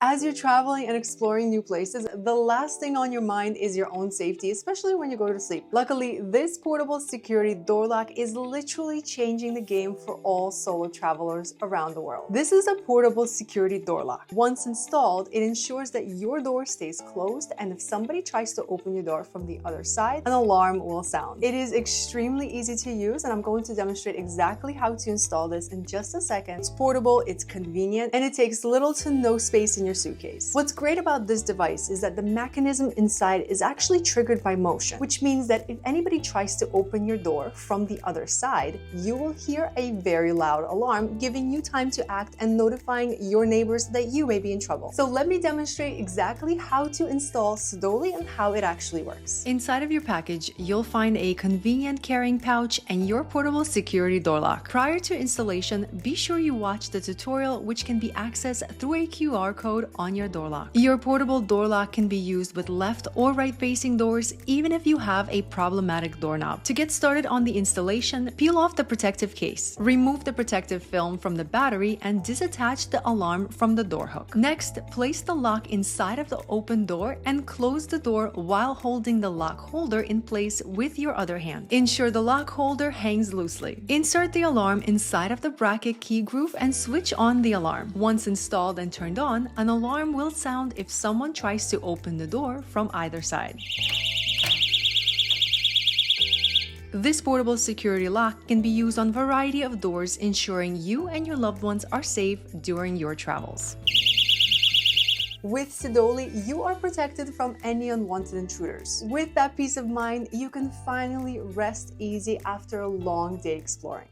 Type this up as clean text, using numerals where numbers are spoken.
As you're traveling and exploring new places, the last thing on your mind is your own safety, especially when you go to sleep. Luckily, this portable security door lock is literally changing the game for all solo travelers around the world. This is a portable security door lock. Once installed, it ensures that your door stays closed, and if somebody tries to open your door from the other side, an alarm will sound. It is extremely easy to use, and I'm going to demonstrate exactly how to install this in just a second. It's portable, it's convenient, and it takes little to no space in your suitcase. What's great about this device is that the mechanism inside is actually triggered by motion, which means that if anybody tries to open your door from the other side, you will hear a very loud alarm, giving you time to act and notifying your neighbors that you may be in trouble. So let me demonstrate exactly how to install SeDoLi and how it actually works. Inside of your package, you'll find a convenient carrying pouch and your portable security door lock. Prior to installation, be sure you watch the tutorial, which can be accessed through a QR code on your door lock. Your portable door lock can be used with left or right facing doors, even if you have a problematic doorknob. To get started on the installation, peel off the protective case. Remove the protective film from the battery and disattach the alarm from the door hook. Next, place the lock inside of the open door and close the door while holding the lock holder in place with your other hand. Ensure the lock holder hangs loosely. Insert the alarm inside of the bracket key groove and switch on the alarm. Once installed and turned on, an alarm will sound if someone tries to open the door from either side. This portable security lock can be used on a variety of doors, ensuring you and your loved ones are safe during your travels. With SeDoLi, you are protected from any unwanted intruders. With that peace of mind, you can finally rest easy after a long day exploring.